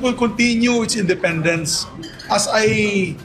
that will continue its independence as a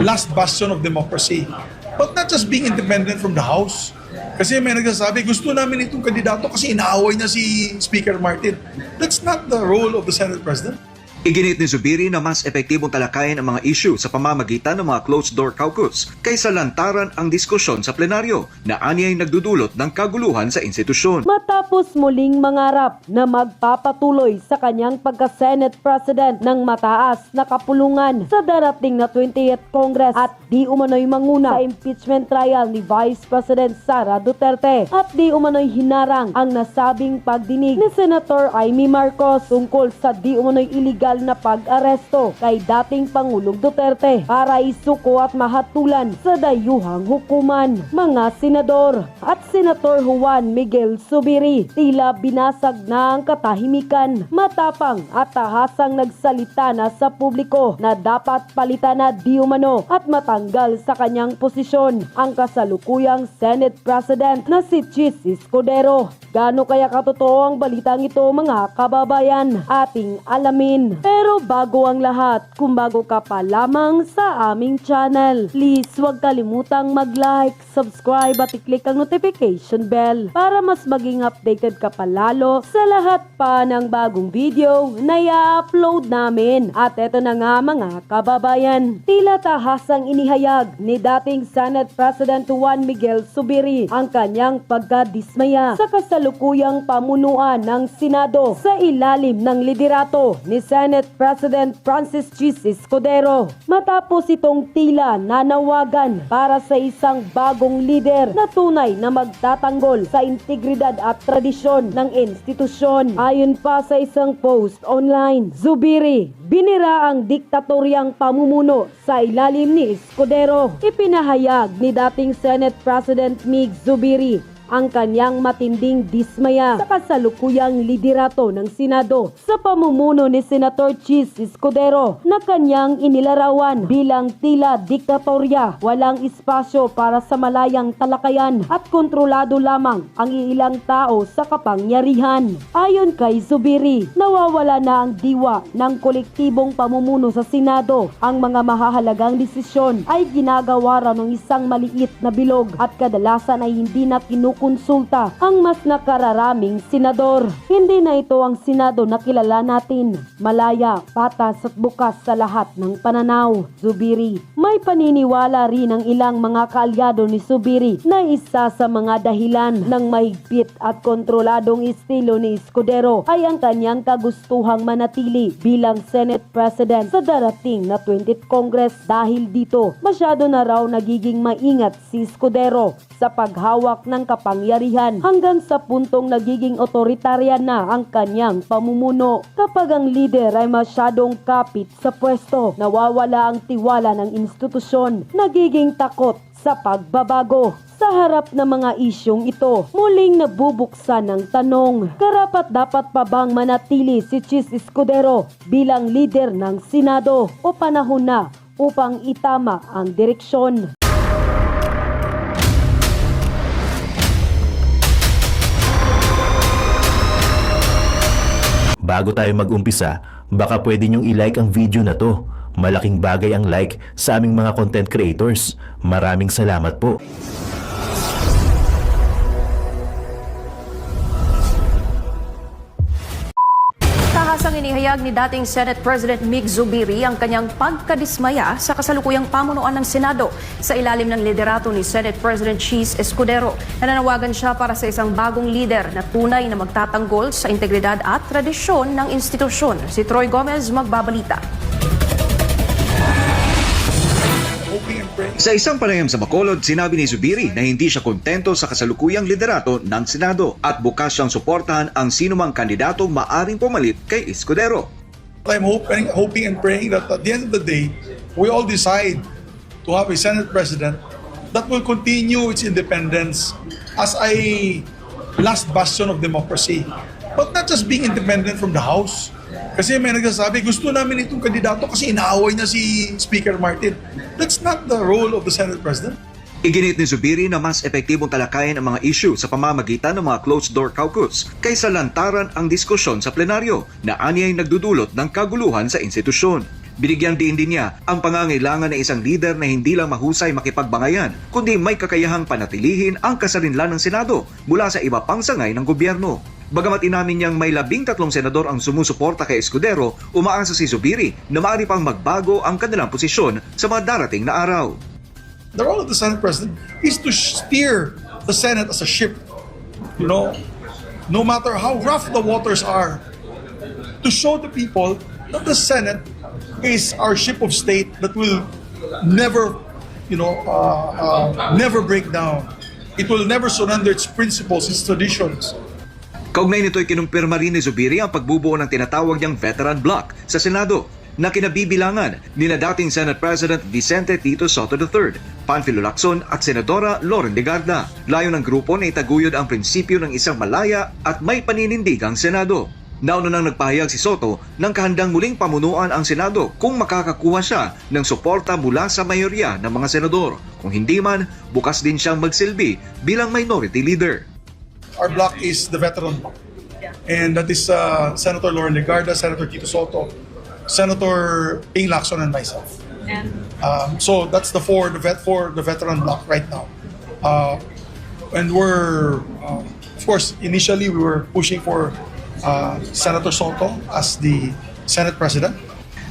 last bastion of democracy. But not just being independent from the House. Kasi may nagsasabi, gusto namin itong kandidato kasi inaaway niya si Speaker Martin. That's not the role of the Senate President. Iginit ni Zubiri na mas epektibong talakayin ang mga issue sa pamamagitan ng mga closed-door caucus kaysa lantaran ang diskusyon sa plenaryo na anyay nagdudulot ng kaguluhan sa institusyon. Matapos muling mangarap na magpapatuloy sa kanyang pagka-Senate President ng mataas na kapulungan sa darating na 20th Congress at di umano'y manguna sa impeachment trial ni Vice President Sara Duterte at di umano'y hinarang ang nasabing pagdinig ni Senator Amy Marcos tungkol sa di umano'y illegal na pag-aresto kay dating Pangulong Duterte para isuko at mahatulan sa dayuhang hukuman. Mga senador at Senator Juan Miguel Zubiri tila binasag na ang katahimikan, matapang at tahasang nagsalita na sa publiko na dapat palitan na di umano at matanggal sa kanyang posisyon ang kasalukuyang Senate President na si Chis Escudero. Gaano kaya katotoo ang balitang ito, mga kababayan? Ating alamin. Pero bago ang lahat, kung bago ka pa lamang sa aming channel, please huwag kalimutang mag-like, subscribe at i-click ang notification bell para mas maging updated ka palalo sa lahat pa ng bagong video na i-upload namin. At eto na nga, mga kababayan, tila tahasang inihayag ni dating Senate President Juan Miguel Zubiri ang kanyang pagkadismaya sa kasalukuyang pamunuan ng Senado sa ilalim ng liderato ni Senate President Francis Chis Escudero, matapos itong tila nanawagan para sa isang bagong lider na tunay na magtatanggol sa integridad at tradisyon ng institusyon. Ayon pa sa isang post online, Zubiri binira ang diktatoryang pamumuno sa ilalim ni Escudero. Ipinahayag ni dating Senate President Mig Zubiri ang kanyang matinding dismaya sa kasalukuyang liderato ng Senado sa pamumuno ni Senator Chis Escudero na kanyang inilarawan bilang tila diktatorya, walang espasyo para sa malayang talakayan at kontrolado lamang ang ilang tao sa kapangyarihan. Ayon kay Zubiri, nawawala na ang diwa ng kolektibong pamumuno sa Senado. Ang mga mahahalagang desisyon ay ginagawa raw ng isang maliit na bilog at kadalasan ay hindi na konsulta ang mas nakararaming senador. Hindi na ito ang Senado na kilala natin. Malaya, patas at bukas sa lahat ng pananaw. Zubiri. May paniniwala rin ang ilang mga kaalyado ni Zubiri na isa sa mga dahilan ng mahigpit at kontroladong estilo ni Escudero ay ang kanyang kagustuhang manatili bilang Senate President sa darating na 20th Congress. Dahil dito, masyado na raw nagiging maingat si Escudero sa paghawak ng kapangyarihan hanggang sa puntong nagiging otoritaryan na ang kanyang pamumuno. Kapag ang lider ay masyadong kapit sa pwesto, nawawala ang tiwala ng institusyon, nagiging takot sa pagbabago. Sa harap ng mga isyong ito, muling nabubuksan ng tanong, karapat dapat pa bang manatili si Chis Escudero bilang lider ng Senado o panahon na upang itama ang direksyon? Bago tayo mag-umpisa, baka pwede nyong i-like ang video na to. Malaking bagay ang like sa aming mga content creators. Maraming salamat po. Tahasang inihayag ni dating Senate President Mig Zubiri ang kanyang pagkadismaya sa kasalukuyang pamunuan ng Senado sa ilalim ng liderato ni Senate President Chis Escudero. Nananawagan siya para sa isang bagong lider na tunay na magtatanggol sa integridad at tradisyon ng institusyon. Si Troy Gomez magbabalita. Sa isang panayam sa Bacolod, sinabi ni Zubiri na hindi siya kontento sa kasalukuyang liderato ng Senado at bukas siyang suportahan ang sinumang kandidato maaring pumalit kay Escudero. I'm hoping and praying that at the end of the day, we all decide to have a Senate President that will continue its independence as a last bastion of democracy. But not just being independent from the House. Kasi may nagsasabi, gusto namin itong kandidato kasi inaaway niya si Speaker Martin. That's not the role of the Senate President. Iginit ni Zubiri na mas epektibong talakayin ang mga issue sa pamamagitan ng mga closed-door caucus kaysa lantaran ang diskusyon sa plenaryo na anyay nagdudulot ng kaguluhan sa institusyon. Binigyang diin din niya ang pangangailangan ng isang leader na hindi lang mahusay makipagbangayan, kundi may kakayahang panatilihin ang kasarinlan ng Senado mula sa iba pang sangay ng gobyerno. Bagamat inamin niyang may 13 senador ang sumusuporta kay Escudero, umaasa si Zubiri na maaari pang magbago ang kanilang posisyon sa mga darating na araw. The role of the Senate President is to steer the Senate as a ship. You know, no matter how rough the waters are, to show the people that the Senate is our ship of state that will never, never break down. It will never surrender its principles, its traditions. Kaugnay nito'y kinumpirma rin ni Zubiri ang pagbubuo ng tinatawag niyang veteran bloc sa Senado na kinabibilangan ni na dating Senate President Vicente Tito Soto III, Panfilo Lacson at Senadora Loren Legarda. Layo ng grupo na itaguyod ang prinsipyo ng isang malaya at may paninindigang Senado. Nauna nang nagpahayag si Soto ng kahandang muling pamunuan ang Senado kung makakakuha siya ng suporta mula sa mayorya ng mga senador. Kung hindi man, bukas din siyang magsilbi bilang minority leader. Our bloc is the veteran bloc. And that is Senator Loren Legarda, Senator Tito Soto, Senator Ping Lacson, and myself. So that's the veteran bloc right now. And we're, of course, initially we were pushing for Senator Soto as the Senate President.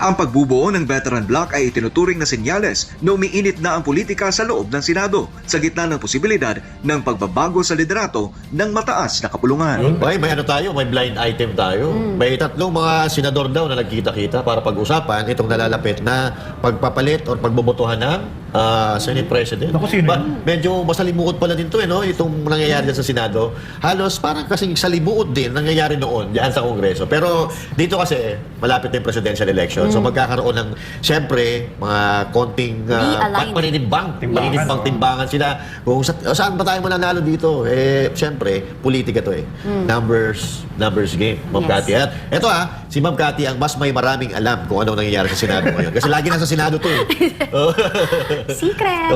Ang pagbubuo ng veteran bloc ay itinuturing na senyales na umiinit na ang politika sa loob ng Senado sa gitna ng posibilidad ng pagbabago sa liderato ng mataas na kapulungan. May ano tayo, may blind item tayo. May tatlong mga senador daw na nagkita-kita para pag-usapan itong nalalapit na pagpapalit o pagbobotohan ng Senate President. Medyo masalimuot pala din to, no? Itong nangyayari sa Senado. Halos parang kasing salimuot din nangyayari noon diyan sa Kongreso. Pero dito kasi malapit na yung presidential election. So magkakaroon ng, siyempre, mga konting paninimbang-timbangan sila. Kung saan ba tayo mananalo dito? Siyempre, politika to eh. Numbers game, Ma'am Cathy. At eto si Ma'am Cathy ang mas may maraming alam kung ano nangyayari sa Senado ngayon. Kasi lagi nasa Senado to eh. Secret!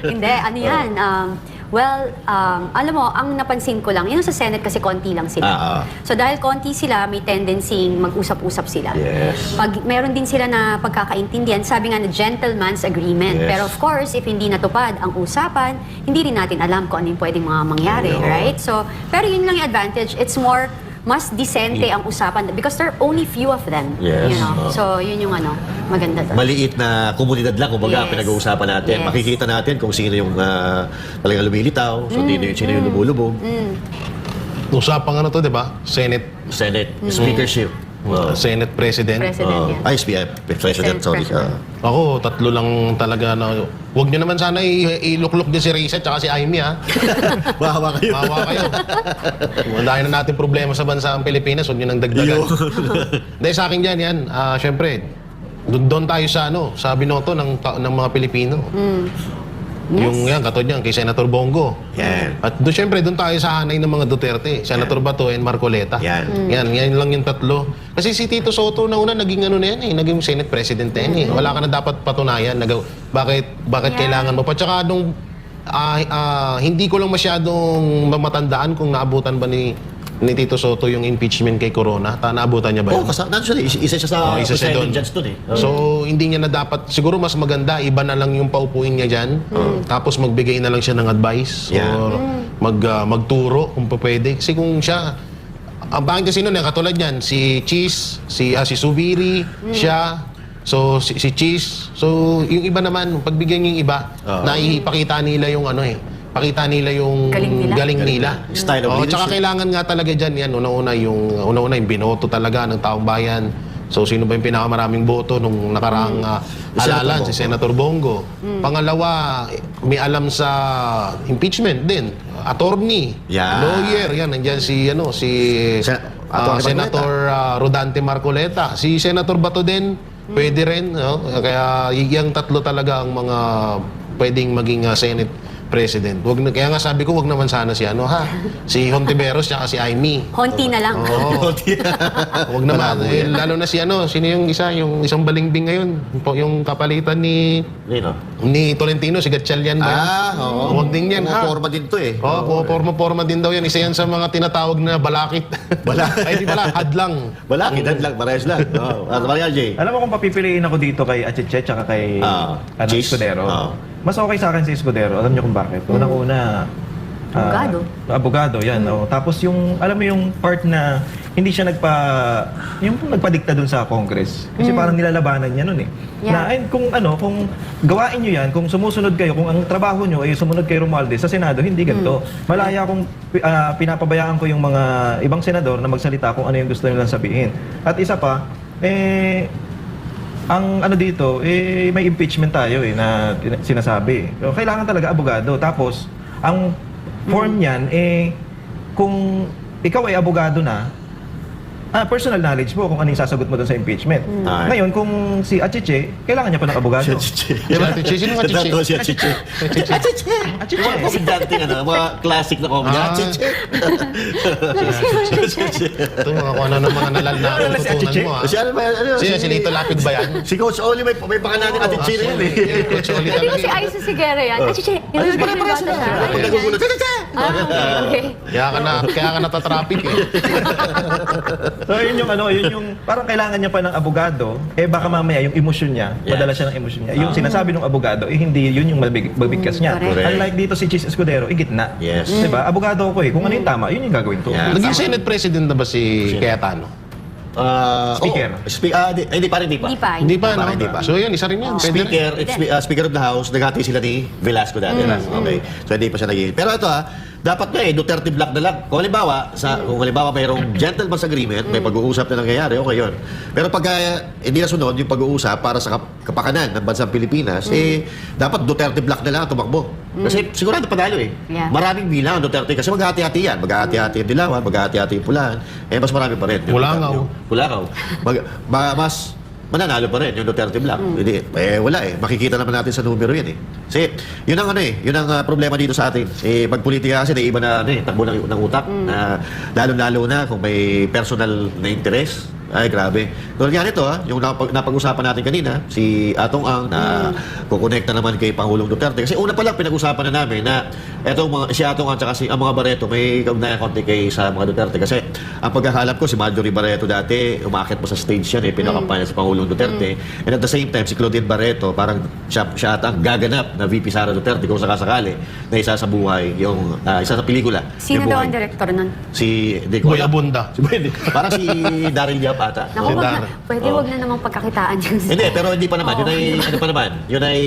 Hindi, ano yan? Alam mo, ang napansin ko lang, yun sa Senate kasi konti lang sila. So dahil konti sila, may tendency mag-usap-usap sila. Yes. Pag meron din sila na pagkakaintindihan, sabi nga na gentleman's agreement. Yes. Pero of course, if hindi natupad ang usapan, hindi rin natin alam kung ano yung pwedeng mga mangyari, right? So, pero yun lang yung advantage. It's more, mas disente ang usapan because there are only few of them. Yes. You know? So, yun yung maganda doon. Maliit na komunidad lang, kumbaga, Yes. pinag-uusapan natin. Yes. Makikita natin kung sino yung talagang lumilitaw, so sino yung lumulubog. Usapang ano to, di ba? Senate Speakership. Senate President. President yan. President, sorry. President. Ako, tatlo lang talaga na... Huwag nyo naman sana iluklok din si Risa at si Amy, ha? Mahawa kayo. Mahawa kayo. Ang dahil na natin problema sa bansa ang Pilipinas, huwag nyo nang dagdagan. Dahil sa akin dyan, yan. Siyempre, doon tayo sa binoto ng mga Pilipino. Yung yan, katod yan, kay Senator Bongo. Yan. At doon, syempre, doon tayo sa hanay ng mga Duterte. Senator Bato and Marcoleta. Yan. Yan lang yung tatlo. Kasi si Tito Soto na una, naging naging Senate President na yan eh. Wala ka na dapat patunayan. Bakit kailangan mo pa? Tsaka hindi ko lang masyadong matandaan kung naabutan ba ni Tito Soto yung impeachment kay Corona. Naabutan niya ba yun? Actually, isa siya sa presiding judge dun eh. So, hindi niya na dapat, siguro mas maganda, iba na lang yung paupuin niya dyan. Tapos magbigay na lang siya ng advice. Or magturo kung pwede. Kasi kung siya, ang bakit kasi nun, katulad niyan, si Cheese, si Zubiri, siya, so si Cheese. So, yung iba naman, pagbigyan yung iba, naipakita nila yung pakita nila yung galing nila. Style of leadership. Tsaka kailangan nga talaga dyan yan. Una-una yung binoto talaga ng taong bayan. So, sino ba yung pinakamaraming boto nung nakaraang halalan? Si Senator Bongo. Pangalawa, may alam sa impeachment din. Attorney, lawyer, yan. Nandiyan si Senator Rodante Marcoleta. Si Senator Bato din, pwede rin. No? Kaya yung tatlo talaga ang mga pwedeng maging Senate President. Kaya nga sabi ko, wag naman sana si si Hontiveros tsaka si Aimee. Honti na lang. Oo. Wag naman. Lalo na sino yung isang balimbing ngayon, yung kapalitan ni Nino? Tolentino, si Gatchalian ba? Oo. Huwag din yan, ha? Forma din to eh. Oo, forma din daw yan. Isa yan sa mga tinatawag na balakit. Ay, di pala, hadlang. Balakid, lang, parehas lang. Maria J. Alam mo kung papipiliin ako dito kay Achiche at kay Cheese. Escudero. Mas okay sa akin si Escudero. Alam niyo kung bakit? Unang-una, Abogado. Abogado, yan. Oh. Tapos yung, alam mo yung part na hindi siya nagpadikta dun sa Congress. Kasi parang nilalabanan niya nun eh. Yeah. Na ay, kung gawain niyo yan, kung sumusunod kayo, kung ang trabaho niyo ay sumunod kay Romualdez sa Senado, hindi ganito. Malaya kung pinapabayaan ko yung mga ibang senador na magsalita kung ano yung gusto nilang sabihin. At isa pa, ang dito, may impeachment tayo na sinasabi. So, kailangan talaga abogado. Tapos, ang form niyan, kung ikaw ay abogado na, personal knowledge mo kung ano yung sasagot mo doon sa impeachment. Ngayon, kung si Achiche, kailangan niya pa ng abogado. Si Achiche, sino ang Achiche? Si Achiche. Achiche! Yung mga komedyante, mga classic na komedya. Achiche. Ito mga kung ano ng mga natutunan mo, ha? Si ano ba? Si Lito Lapid ba yan? Si Coach Oli, may pangalan ng Achiche na yun eh. Coach Oli Hindi mo talaga. si Aiza Sigera yan. Achiche, nilulunod ba siya? Pag nagugulat, Achiche! Okay. Kaya ka natatraffic eh. So yun yung parang kailangan niya pa ng abogado, baka mamaya yung emosyon niya, madala siya ng emosyon niya. Yung sinasabi ng abogado, hindi yun yung mabigkas niya. Correct. Unlike dito si Cheese Escudero, gitna. Yes. Diba? Abogado ako Kung ano yung tama, yun yung gagawin ko. Yeah. Naging Senate President na ba si Cayetano? Speaker. Hindi pa. Hindi pa, no? Hindi pa. So yun, isa rin yan. Pwede rin. Speaker of the House, nagati sila ni Velasco dati. Okay. So hindi pa siya naging. Pero ito dapat na Duterte Black na lang. Kung halimbawa mayroong gentleman's agreement, may pag-uusap na nangyayari, okay yun. Pero pag hindi nasunod yung pag-uusap para sa kapakanan ng bansang Pilipinas, dapat Duterte Black na lang tumakbo. Kasi sigurado panalo eh. Yeah. Maraming bilang ang Duterte kasi maghahati-hati yan. Maghahati-hati yung Dilawan, maghahati-hati yung Pulaan. Mas marami pa rin. Pulangaw. Mas mananalo pa rin yung Duterte Black. Hindi, wala eh. Makikita naman natin sa numero yan eh. Kasi, yun ang problema dito sa atin. Pag politika kasi, iba na takbo ng utak. Lalo-lalo na kung may personal na interest. Ay, grabe. Tulad nga nito, yung napag-usapan natin kanina, si Atong Ang na kukonekta naman kay Pangulong Duterte. Kasi una pa lang pinag-usapan na namin na si Atong Ang at ang mga Barreto may kaugnayan konti sa mga Duterte. Kasi ang pagkakalam ko, si Marjorie Barreto dati, umakit pa sa stage yan, pinakampanya si Pangulong Duterte. And at the same time, si Claudine Barreto, parang siya atang gaganap na VP Sara Duterte kung sakasakali na isa sa buhay, isa sa pelikula. Sino daw ang director nun? Si Boy Abunda. Parang si Daryl Yap ata. Naku, wag na namang pagkakitaan dyan. Hindi, pero hindi pa naman. Yun ay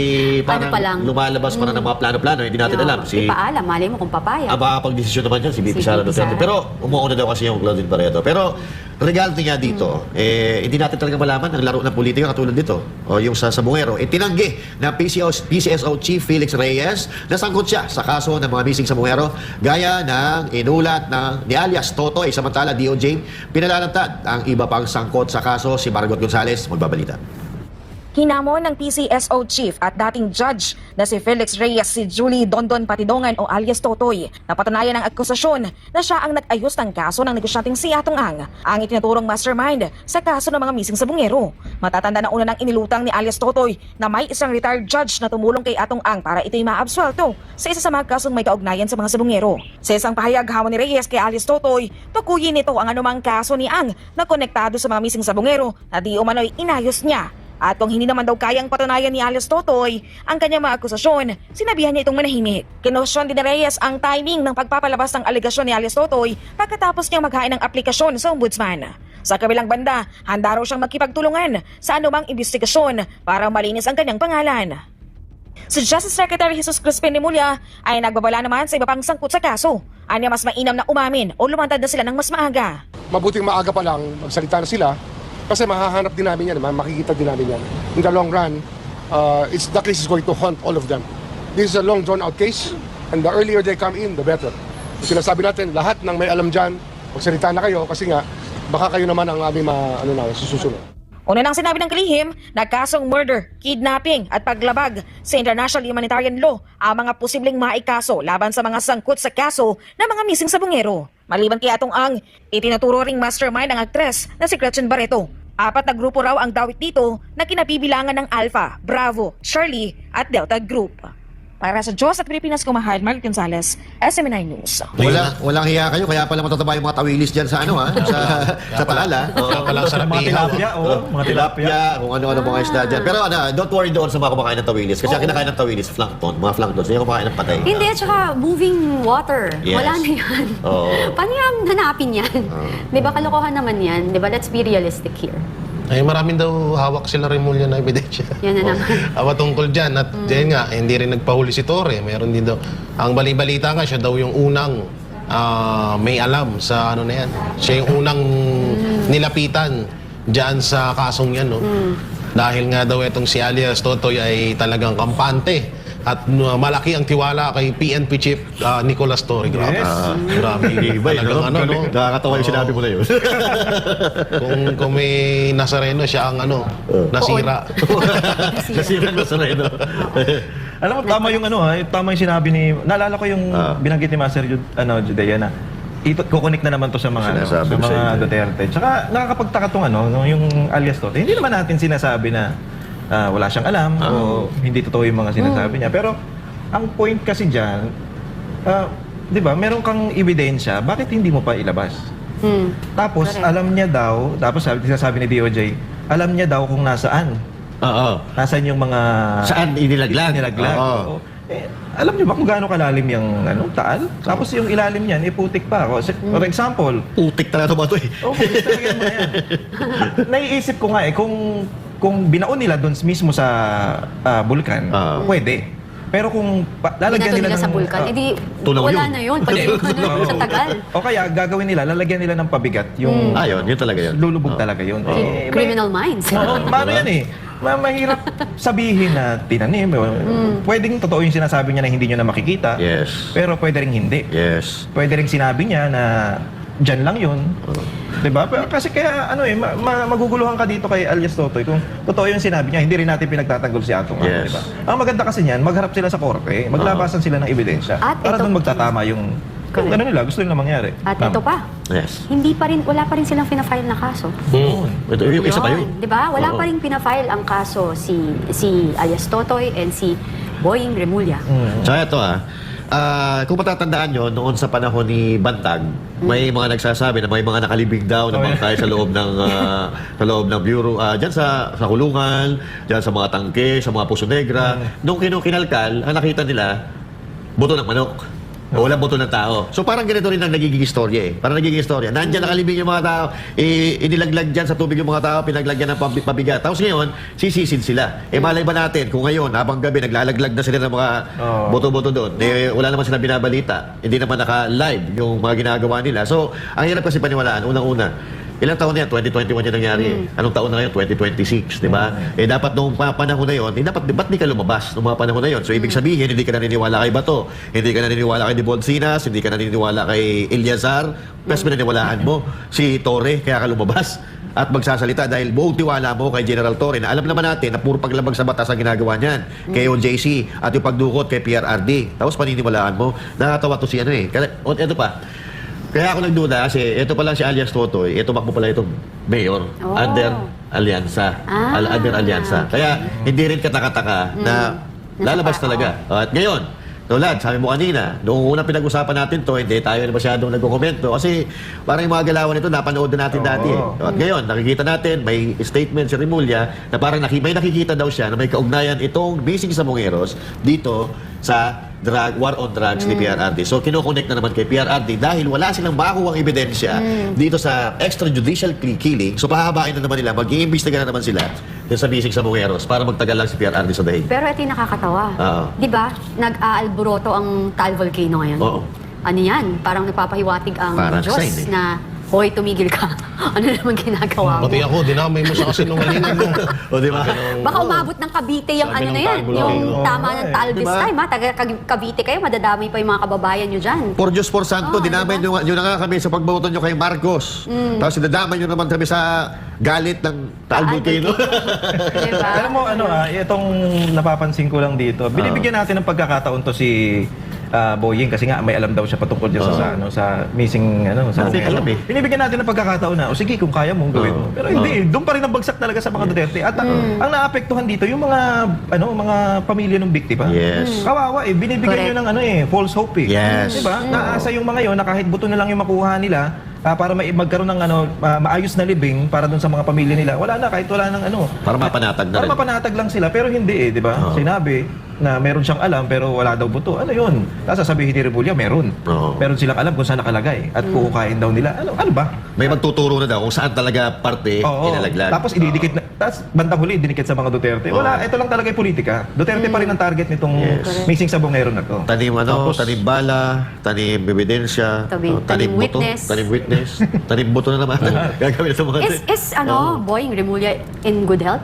parang pa lang? lumalabas pa na ng mga plano-plano. Hindi natin alam. Ipaalam, malay mo kung papaya. Makakapag-desisyon naman yan si VP Si Sara VP Duterte. Sara. Pero umuuna daw kasi yung Claudine Barreto. Pero reality nga dito, hindi natin talaga malaman ang laro ng politika katulad dito. O yung sa Sabungero, tinanggi ng PCSO Chief Felix Reyes na sangkot siya sa kaso ng mga missing Sabungero gaya ng inulat ni alias Totoy. Samantala, DOJ pinalalantad ang iba pang sangkot sa kaso. Si Margot Gonzales, magbabalita. Hinamon ng PCSO chief at dating judge na si Felix Reyes si Julie Dondon Patidongan o alias Totoy na patunayan ng akusasyon na siya ang nag-ayos ng kaso ng negosyanteng si Atong Ang, ang itinaturong mastermind sa kaso ng mga missing Sabungero. Matatanda na una ng inilutang ni alias Totoy na may isang retired judge na tumulong kay Atong Ang para ito'y maabsuelto sa isa sa mga kasong may kaugnayan sa mga Sabungero. Sa isang pahayag hamon ni Reyes kay alias Totoy, tukuyin nito ang anumang kaso ni Ang na konektado sa mga missing Sabungero na di umano'y inayos niya. At kung hindi naman daw kayang patunayan ni alias Totoy ang kanyang mga akusasyon, sinabihan niya itong manahimik. Kinwestiyon din ni Reyes ang timing ng pagpapalabas ng alegasyon ni alias Totoy pagkatapos niyang maghain ng aplikasyon sa ombudsman. Sa kabilang banda, handa raw siyang magkipagtulungan sa anumang investigasyon para malinis ang kanyang pangalan. Si Justice Secretary Jesus Crispin Remulla ay nagbabala naman sa iba pang sangkot sa kaso. Anya mas mainam na umamin o lumantad na sila ng mas maaga. Mabuting maaga pa lang, magsalita na sila. Kasi mahahanap din namin yan, makikita din namin yan. In the long run, the case is going to haunt all of them. This is a long drawn out case, and the earlier they come in, the better. Sinasabi natin, lahat ng may alam dyan, magsalita na kayo kasi nga, baka kayo naman ang aming sususunod. Una nang sinabi ng kalihim na kasong murder, kidnapping at paglabag sa international humanitarian law ang mga posibleng maikaso laban sa mga sangkot sa kaso ng mga missing sa bungero. Maliban kay Atong Ang, itinuturo ring mastermind ng aktres na si Gretchen Barreto. 4 na grupo raw ang dawit dito na kinabibilangan ng Alpha, Bravo, Charlie at Delta Group. Para sa Diyos at Pilipinas, kumahal, Mark Gonzalez, SMNI News. Walang hiya kayo, kaya pala matataba yung mga tawilis dyan sa ano sa Taal, ha? Kaya pala sarap Mga ihaw. tilapia, mga tilapia. Kung ano-ano mga isda dyan. Pero don't worry doon sa mga kumakain ng tawilis. Kasi ang kinakain ng tawilis, mga plankton. Hindi kumakain ng patay. Hindi, at saka moving water. Yes. Wala na yan. Oo. Paano yung hanapin yan? Di ba, kalokohan naman yan? Di ba, let's be realistic here. Ay, maraming daw hawak sila Remulla na ebidensya. Yan na naman. Awa tungkol dyan. At dyan nga, hindi rin nagpahuli si Torre. Meron din daw. Ang bali-balita nga, siya daw yung unang may alam sa ano na yan. Siya yung unang nilapitan dyan sa kasong yan. No? Dahil nga daw itong si alias Totoy ay talagang kampante. At malaki ang tiwala kay PNP Chief Nicolas Torre. Grabe. Grabe. Talagang ano, no? Nakakatawa yung sinabi mo na yun. Kung may Nazareno, siya ang nasira. Nasira na sa reno. Alam mo, tama yung tama yung sinabi ni, naalala ko yung binanggit ni Master Judea na kukunik na naman to sa mga Sinasabi ko sa inyo. Duterte. Tsaka nakakapagtaka tong yung alias to. Hindi naman natin sinasabi na wala siyang alam o hindi totoo yung mga sinasabi niya. Pero ang point kasi diyan, 'di ba, meron kang ebidensya, bakit hindi mo pa ilabas? Tapos alam niya daw, tapos sinasabi ni DOJ, alam niya daw kung nasaan. Oo. Nasaan yung mga Saan inilaglag? Oo. Alam niyo ba kung gaano kalalim yung Taal? Tapos yung ilalim niyan, putik pa. For example, Putik talaga ba ito eh? putik talaga yung mga yan. Naiisip ko nga kung binaon nila doon mismo sa bulkan, pwede. Pero kung lalagyan Binato nila nila ng sa bulkan, edi Tunaw wala yun. na yun. Sa tagal. O kaya gagawin nila, lalagyan nila ng pabigat yung Yun talaga yun. lulubog talaga yun. Criminal minds. Paano yan eh? Mahirap sabihin na tinanim. Pwedeng totoo yung sinasabi niya na hindi niyo na makikita. Yes. Pero pwede rin hindi. Yes. Pwede rin sinabi niya na dyan lang yun. Diba? Kasi kaya maguguluhan ka dito kay alias Totoy kung totoo yung sinabi niya, hindi rin natin pinagtatanggol si Atong Ang, Yes. diba? Ang maganda kasi niyan, magharap sila sa korte, maglabasan sila ng ebidensya At para ito- doon magtatama yung kung ano nila, gusto nila mangyari. At ito pa, Yes. wala pa rin silang pinafile na kaso. Ito, yung isa pa yun. Di ba? Wala pa rin pinafile ang kaso si alias Totoy and si Boying Remulla. Tsaka ito kung matatandaan nyo, noon sa panahon ni Bantag, may mga nagsasabi na may mga nakalibig daw na mga tayo sa loob ng bureau, diyan sa kulungan, diyan sa mga tangke, sa mga Puso Negra. Nung kinalkal, ang nakita nila, buto ng manok. O walang buto ng tao. So parang ganito rin ang nagiging istorya eh. Parang nagiging istorya. Nandiyan nakalibing yung mga tao, inilaglag dyan sa tubig yung mga tao, pinaglagyan ng pabigat. Tapos ngayon, sisisid sila. Malay ba natin kung ngayon, habang gabi, naglalaglag na sila ng mga buto-buto doon. Wala naman sila binabalita. Hindi naman naka-live yung mga ginagawa nila. So, ang hirap kasi paniwalaan, unang-una, ilang taon na yan? 2021 yan nangyari eh. Anong taon na ngayon? 2026, di ba? Dapat noong panahon na yun, ba't di ka lumabas noong mga panahon na yun? So, ibig sabihin, hindi ka naniniwala kay Bato, hindi ka naniniwala kay Debonsinas, hindi ka naniniwala kay Eliazar, mas pinaniwalaan mo si Torre, kaya ka lumabas at magsasalita dahil buong tiwala mo kay General Torre na alam naman natin na puro paglabag sa batas ang ginagawa niyan kay OJC at yung pagdukot kay PRRD. Tapos paniniwalaan mo, nakatawa to si ito pa. Kaya ako nagduda kasi ito pala si alias Totoy, ito makbo pala itong mayor under Alyansa. Under Alyansa. Kaya hindi rin katakataka na lalabas talaga. At ngayon, tulad, sabi mo kanina, noong unang pinag-usapan natin to, hindi tayo masyadong nagko-komento kasi parang yung mga galawan nito napanood na natin dati. At ngayon, nakikita natin, may statement si Remulla na parang may nakikita daw siya na may kaugnayan itong missing sa Mongeros dito sa war on drugs ni PRRD. So, kinoconnect na naman kay PRRD dahil wala silang makuhang ebidensya dito sa extrajudicial killing. So, pahabain na naman nila, mag-iimbestiga na naman sila dito sa missing sa Mongeros para magtagal lang si PRRD sa dahig. Pero ito yung nakakatawa. Di ba? Nag-aalboroto ang Taal Volcano ngayon. Oo. Ano yan? Parang nagpapahiwatig ang Parang Diyos sign, eh. na, hoy, tumigil ka. Ano naman ginagawa mo? Pati ako, dinamay mo sa kasinungalingan mo. O, di ba? Baka umabot ng Cavite yung Sabi ano ng na yan, Talbot, yung oo. tama ng tal this Diba? time, ha? Taga Cavite kayo, madadamay pa yung mga kababayan nyo dyan. Por Diyos, por Santo, Oo, dinamay diba? nyo na nga kami sa pagboto nyo kay Marcos. Tapos dinamay nyo naman kami sa galit ng Taal Volcano. Diba? Alam mo, itong napapansin ko lang dito, binibigyan natin ng pagkakataon to si Boying kasi nga may alam daw siya patungkol dyan sa missing sa Natin Bungero. alam eh. Binibigyan natin ng pagkakataon na, o sige, kung kaya mong gawin mo. Pero hindi, doon pa rin nagbagsak talaga sa mga Duterte. At ang naapektuhan dito, yung mga pamilya ng biktima. Yes. Kawawa binibigyan nyo ng false hope Yes. Diba? Naasa yung mga yon na kahit buto na lang yung makuha nila, para magkaroon ng maayos na libing para dun sa mga pamilya nila. Wala na, kahit wala ng Para mapanatag na Para rin. mapanatag lang sila, pero hindi di ba? Sinabi na meron siyang alam pero wala daw buto. Ano yun? Tapos sasabihin ni Rebulla, meron. Meron silang alam kung saan nakalagay at kukukain daw nila. Ano ba? May magtuturo na daw kung saan talaga parte inalaglag. Tapos ididikit na, tapos bandang huli ididikit sa mga Duterte. Wala, ito lang talaga yung politika. Duterte pa rin ang target nitong missing sa Bungero na to. Tanim tanim bala, tanim ebidensya, Tanim buto, witness. tanim witness, tanim buto na naman. Gagawin sa mga Is Boying Remulla in good health?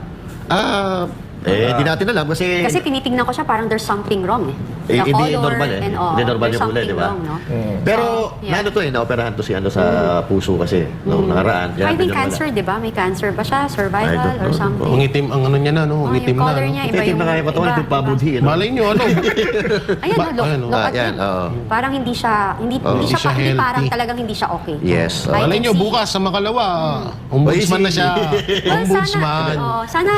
Hindi natin alam kasi Kasi tinitingnan ko siya parang there's something wrong The hindi color normal and all. Hindi normal There's yung kulay, something di ba? wrong, no? Pero Yeah. naoperahan to si sa puso kasi nung nakaraan. I think medyo cancer, di ba? May cancer ba siya? I Survival don't or know. something? Ang itim, ang ano niya na, no? Ang itim yung na, color no? niya, iba Itim yung... na kaya katawan, iba, ito pabudhi. Malay nyo, ano? Ayan, look Ayan, at yan, him. oo. Parang hindi siya, hindi Hindi siya siya hindi healthy. parang talagang hindi siya okay. Yes. I Malay can nyo, see. bukas sa Makalawa, ombudsman na siya. Well, Ombudsman. sana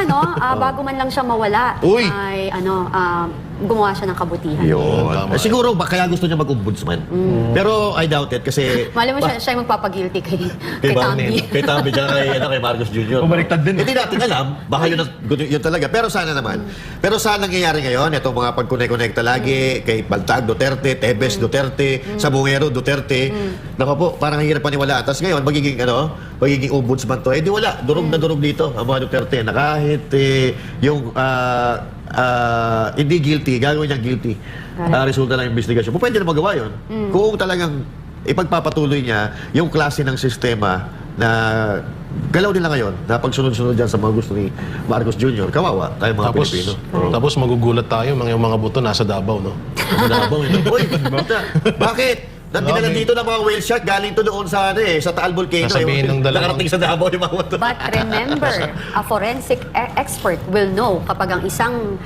bago man lang siya mawala, Uy! ay gumawa siya ng kabutihan. Yun. Tama. Siguro kaya gusto niya mag-ombudsman. Pero I doubt it kasi Malay mo siya yung magpapagilty kay Diba? Tambi. Kay Tambi dyan, kay Marcos Jr. Bumaliktad din. Hindi natin alam. Baka yun talaga. Pero sana naman. Pero saan nangyayari ngayon? Itong mga pagkone-connecta lagi kay Baltag Duterte, Tebes Duterte, sa Bungero Duterte. Naku po, parang hirap paniwalaan. Tapos ngayon, magiging ombudsman to. Di wala. Durog na durog dito ang mga Duterte na kahit yung hindi guilty, gagawin niyang guilty. Resulta ng investigasyon. Pwede na magawa yun. Kung talagang ipagpapatuloy niya yung klase ng sistema na galaw nila ngayon na pagsunod-sunod dyan sa mga gusto ni Marcos Jr. Kawawa tayo mga Tapos, Pilipino. tapos magugulat tayo, yung mga buto nasa Davao, no? Sa Davao, Uy, bakit? Dinala dito ng mga whale shark galing to doon sa sa Taal Volcano. Sasabihin ng dalawang- Nakarating sa Davao yung mga buto. But remember, a forensic expert will know kapag ang isang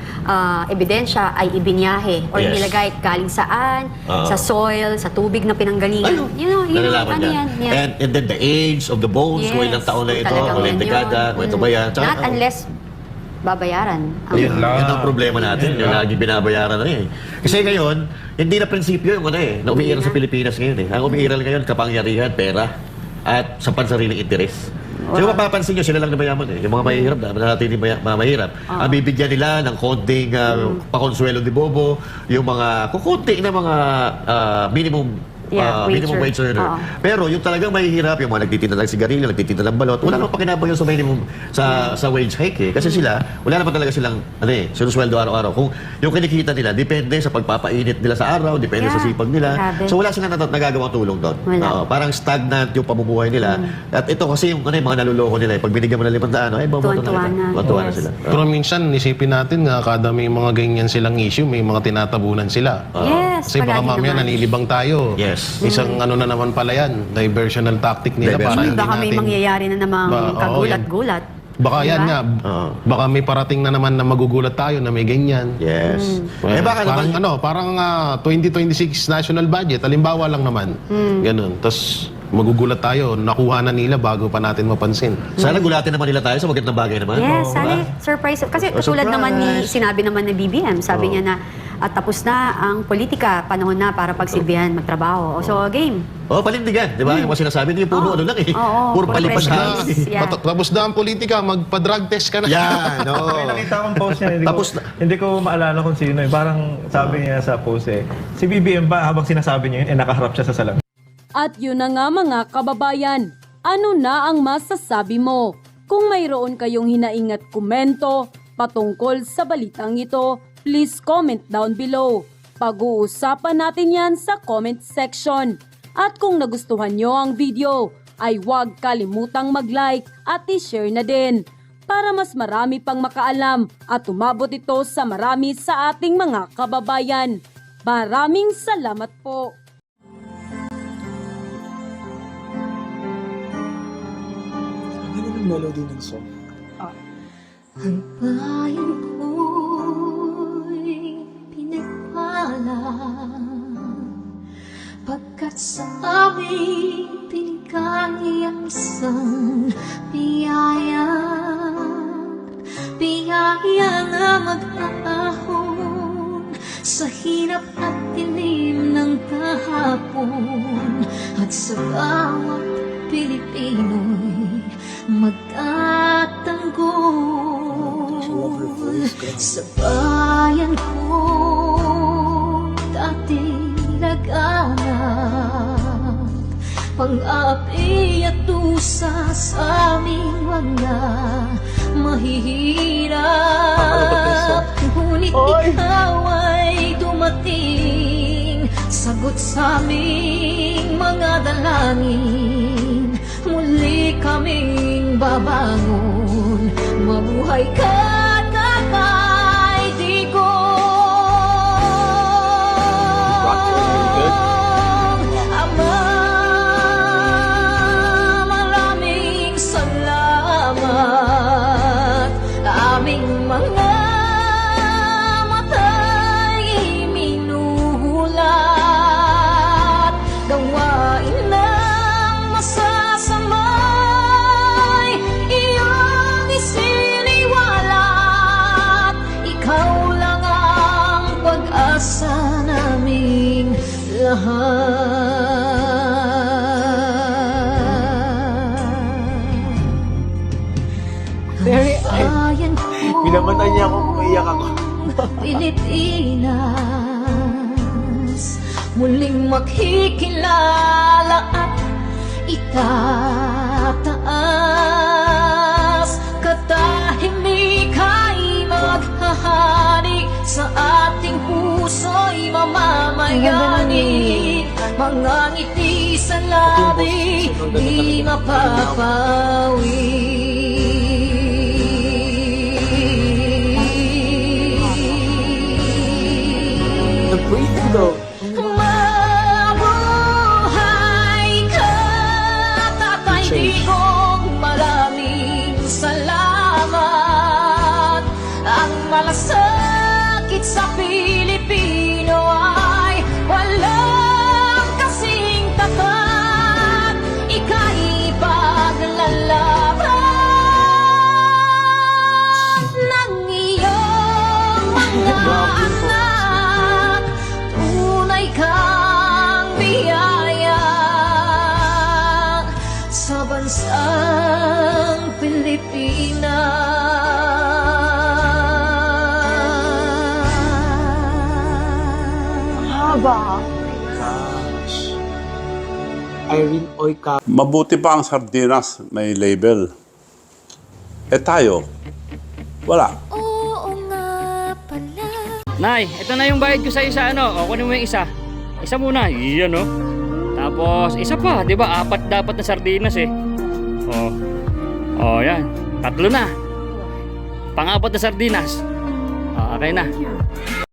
ebidensya ay ibinyahe or Yes. nilagay galing saan, sa soil, sa tubig na pinanggalingan. Nalalaman niya. yan. And then the age of the bones, kung ilang taon na ito, kung ilang dekada, kung ito ba yan. Tsaka, Not unless babayaran. Yun ang problema natin. Yung lagi binabayaran na Kasi ngayon, hindi na prinsipyo yung na umiiral sa Pilipinas ngayon Ang umiiral ngayon, kapangyarihan, pera, at sa pansariling interes. So kung mapapansin nyo, sila lang na mayaman Yung mga mahihirap na natin yung mga mahirap. Ang bibigyan nila ng konting pakonsuelo ni Bobo, yung mga kukunti na mga minimum minimum wage earner. Pero yung talagang mahihirap, yung mga nagtitinda ng sigarilyo, nagtitinda ng balot, wala namang pakinabang yun sa minimum sa wage hike Kasi sila, wala naman talaga silang sinusweldo araw-araw. Kung yung kinikita nila, depende sa pagpapainit nila sa araw, depende sa sipag nila. Grabe. So wala silang nagagawang tulong doon. Wala. Parang stagnant yung pamumuhay nila. At ito kasi yung mga naluloko nila, pag binigyan mo ng 500, boboto na Tuwan-tuwa nila. na. Tuwan-tuwa na Yes. sila. Pero minsan, isipin natin nga, kada may mga ganyan silang issue, may mga tinatabunan sila. Yes, Kasi baka palagi mamaya naman. nalilibang tayo. Yes. Isang na naman pala yan, diversional tactic nila para hindi Baka may natin... mangyayari na namang kagulat-gulat. Baka yan Diba? nga, baka may parating na naman na magugulat tayo na may ganyan. Yes. Baka Parang naman, parang 2026 national budget, halimbawa lang naman. Ganun. Tapos magugulat tayo, nakuha na nila bago pa natin mapansin. sana gulatin naman nila tayo sa magandang bagay naman. Yes, sana surprise. Kasi katulad naman sinabi naman ni BBM, sabi niya na tapos na ang politika, panahon na para pagsilbihan, magtrabaho. So, game. Palindigan, di ba? Yung mga sinasabi niyo, puro lang Oo, Puro puro palipas press release. Yeah. Tapos na ang politika, magpa-drug test ka na. Yan, May nakita akong post niya, Tapos na. hindi ko maalala kung sino. Parang sabi niya sa post si BBM ba habang sinasabi niya yun, nakaharap siya sa salamin. At yun na nga mga kababayan, ano na ang masasabi mo? Kung mayroon kayong hinaing at komento patungkol sa balitang ito, please comment down below. Pag-uusapan natin yan sa comment section. At kung nagustuhan nyo ang video, ay huwag kalimutang mag-like at i-share na din para mas marami pang makaalam at umabot ito sa marami sa ating mga kababayan. Maraming salamat po. Ang bayan ko'y pinagpala pagkat sa amin pinigay ang isang biyaya. Biyaya na mag-aahon sa hirap at dilim ng kahapon at sa bawat Pilipino'y magtatanggol. Sa bayan ko dating laganap, pang-api at dusa sa aming mga mahihirap. Ngunit ikaw ay dumating, sagot sa aming mga dalangin. Muli kaming babangon, mabuhay ka, Tatay Digong. Ama, maraming salamat. Aming mga mata'y minuhulat, gawain ng masasamay iyong isiniwalat. Ikaw lang ang pag-asa naming lahat. Bayan ko, Pinamatay niya ako kung iyak ako. Pilipinas, muling makikilala at itataas. Katahimik ay maghahari sa ating puso'y mamamayani. Mga ngiti sa labi di mapapawi. Mabuhay ka, Tatay Digong, maraming salamat. Ang malasakit sa Pilipino ay walang kasing tapat. Ika'y paglalaban ng iyong mga anak. Tunay kang biyaya sa bansang Pilipinas. Mabuti pa ang sardinas, may label. Eh tayo, wala. Nay, ito na yung bayad ko sa isa, ano? O, kunin mo yung isa. Isa muna, iyan, no? Tapos, isa pa, di ba? 4 dapat na sardinas, eh. Yan. 3 na. Pang-4 na sardinas. Okay na.